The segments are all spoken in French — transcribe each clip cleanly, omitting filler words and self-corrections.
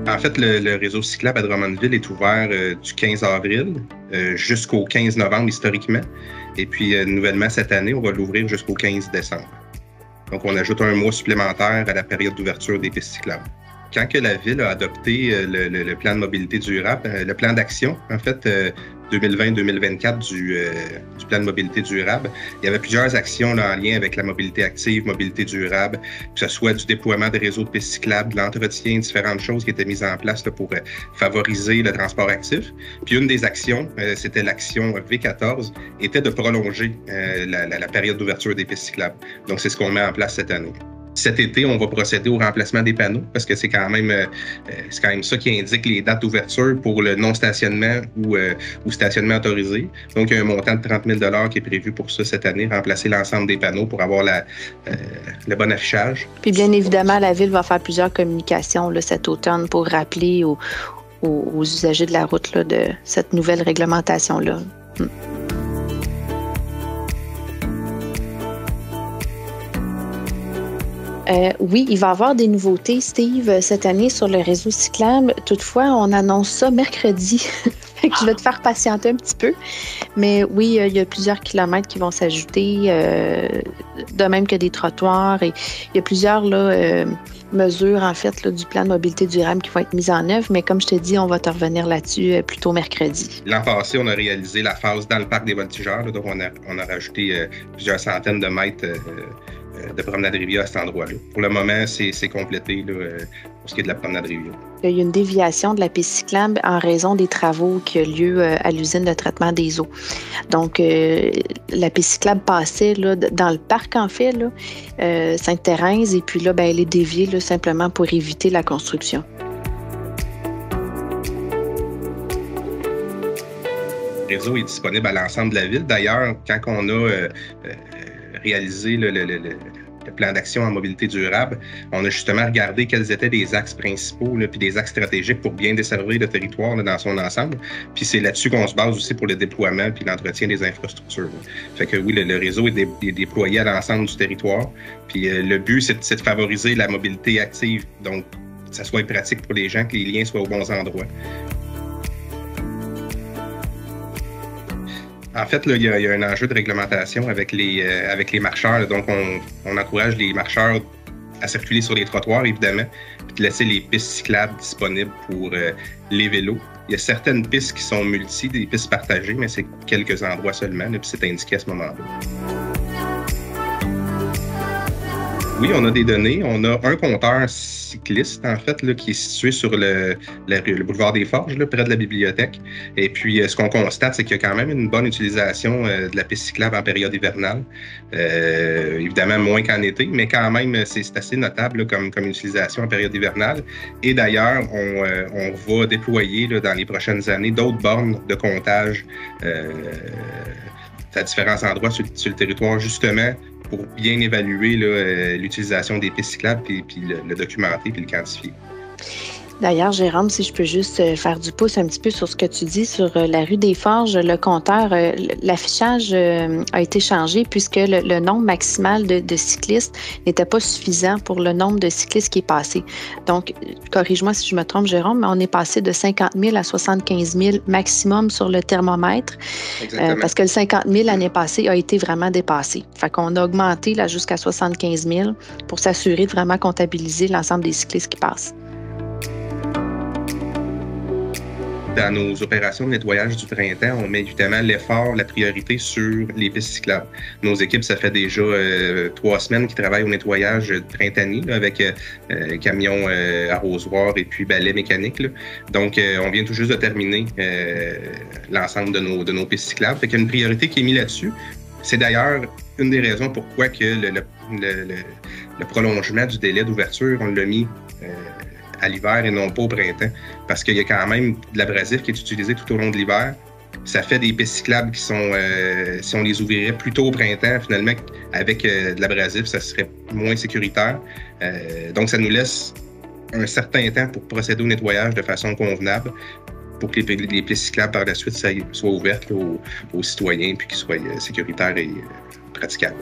En fait, le réseau cyclable à Drummondville est ouvert du 15 avril jusqu'au 15 novembre historiquement. Et puis, nouvellement, cette année, on va l'ouvrir jusqu'au 15 décembre. Donc, on ajoute un mois supplémentaire à la période d'ouverture des pistes cyclables. Quand que la Ville a adopté le plan de mobilité durable, le plan d'action, en fait, 2020-2024 du plan de mobilité durable, il y avait plusieurs actions là, en lien avec la mobilité active, mobilité durable, que ce soit du déploiement des réseaux de pistes cyclables, de l'entretien, différentes choses qui étaient mises en place là, pour favoriser le transport actif. Puis une des actions, c'était l'action V14, était de prolonger la période d'ouverture des pistes cyclables. Donc, c'est ce qu'on met en place cette année. Cet été, on va procéder au remplacement des panneaux parce que c'est quand même ça qui indique les dates d'ouverture pour le non-stationnement ou stationnement autorisé. Donc, il y a un montant de 30 000 $ qui est prévu pour ça cette année, remplacer l'ensemble des panneaux pour avoir le bon affichage. Puis bien évidemment, la Ville va faire plusieurs communications là, cet automne pour rappeler aux usagers de la route là, de cette nouvelle réglementation-là. Oui, il va y avoir des nouveautés, Steve, cette année sur le réseau cyclable. Toutefois, on annonce ça mercredi. Je vais te faire patienter un petit peu. Mais oui, il y a plusieurs kilomètres qui vont s'ajouter, de même que des trottoirs. Et il y a plusieurs mesures, en fait, là, du plan de mobilité durable qui vont être mises en œuvre. Mais comme je te dis, on va te revenir là-dessus plutôt mercredi. L'an passé, on a réalisé la phase dans le parc des Voltigeurs. Là, donc, on a rajouté plusieurs centaines de mètres de promenade Rivière à cet endroit-là. Pour le moment, c'est complété là, pour ce qui est de la promenade Rivière. Il y a une déviation de la piste cyclable en raison des travaux qui ont lieu à l'usine de traitement des eaux. Donc, la piste cyclable passait là, dans le parc, en fait, là, Sainte-Thérèse, et puis là, elle est déviée là, simplement pour éviter la construction. Le réseau est disponible à l'ensemble de la ville. D'ailleurs, quand on a réalisé le plan d'action en mobilité durable, on a justement regardé quels étaient les axes principaux puis des axes stratégiques pour bien desservir le territoire là, dans son ensemble. Puis c'est là-dessus qu'on se base aussi pour le déploiement puis l'entretien des infrastructures. Fait que oui, le réseau est déployé à l'ensemble du territoire. Puis le but, c'est de favoriser la mobilité active, donc que ça soit pratique pour les gens, que les liens soient aux bons endroits. En fait, là, il y a un enjeu de réglementation avec les marcheurs. Là. Donc, on encourage les marcheurs à circuler sur les trottoirs, évidemment, puis de laisser les pistes cyclables disponibles pour les vélos. Il y a certaines pistes qui sont des pistes partagées, mais c'est quelques endroits seulement, là, puis c'est indiqué à ce moment-là. Oui, on a des données. On a un compteur cycliste, en fait, là, qui est situé sur le boulevard des Forges, là, près de la bibliothèque. Et puis, ce qu'on constate, c'est qu'il y a quand même une bonne utilisation de la piste cyclable en période hivernale. Évidemment, moins qu'en été, mais quand même, c'est assez notable là, comme utilisation en période hivernale. Et d'ailleurs, on va déployer là, dans les prochaines années d'autres bornes de comptage à différents endroits sur le territoire, justement, pour bien évaluer l'utilisation des pistes cyclables, puis le documenter, puis le quantifier. D'ailleurs, Jérôme, si je peux juste faire du pouce un petit peu sur ce que tu dis sur la rue des Forges, le compteur, l'affichage a été changé puisque le nombre maximal de cyclistes n'était pas suffisant pour le nombre de cyclistes qui est passé. Donc, corrige-moi si je me trompe, Jérôme, mais on est passé de 50 000 à 75 000 maximum sur le thermomètre. Parce que le 50 000 l'année passée a été vraiment dépassé. Fait qu'on a augmenté là, jusqu'à 75 000 pour s'assurer de vraiment comptabiliser l'ensemble des cyclistes qui passent. Dans nos opérations de nettoyage du printemps, on met évidemment l'effort, la priorité sur les pistes cyclables. Nos équipes, ça fait déjà 3 semaines qu'ils travaillent au nettoyage printanier là, avec camions arrosoirs et puis balais mécaniques. Là. Donc, on vient tout juste de terminer l'ensemble de nos pistes cyclables. Fait qu'il y a une priorité qui est mise là-dessus. C'est d'ailleurs une des raisons pourquoi que le prolongement du délai d'ouverture, on l'a mis à l'hiver et non pas au printemps. Parce qu'il y a quand même de l'abrasif qui est utilisé tout au long de l'hiver. Ça fait des pistes cyclables qui sont, si on les ouvrirait plus tôt au printemps, finalement, avec de l'abrasif, ça serait moins sécuritaire. Donc, ça nous laisse un certain temps pour procéder au nettoyage de façon convenable pour que les pistes cyclables, par la suite, soient ouvertes aux citoyens puis qu'ils soient sécuritaires et praticables.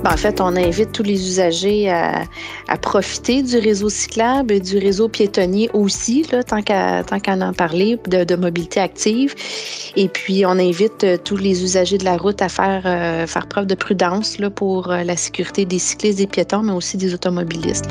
En fait, on invite tous les usagers à profiter du réseau cyclable et du réseau piétonnier aussi, là, tant qu'à en parler, de mobilité active. Et puis, on invite tous les usagers de la route à faire preuve de prudence là, pour la sécurité des cyclistes, des piétons, mais aussi des automobilistes.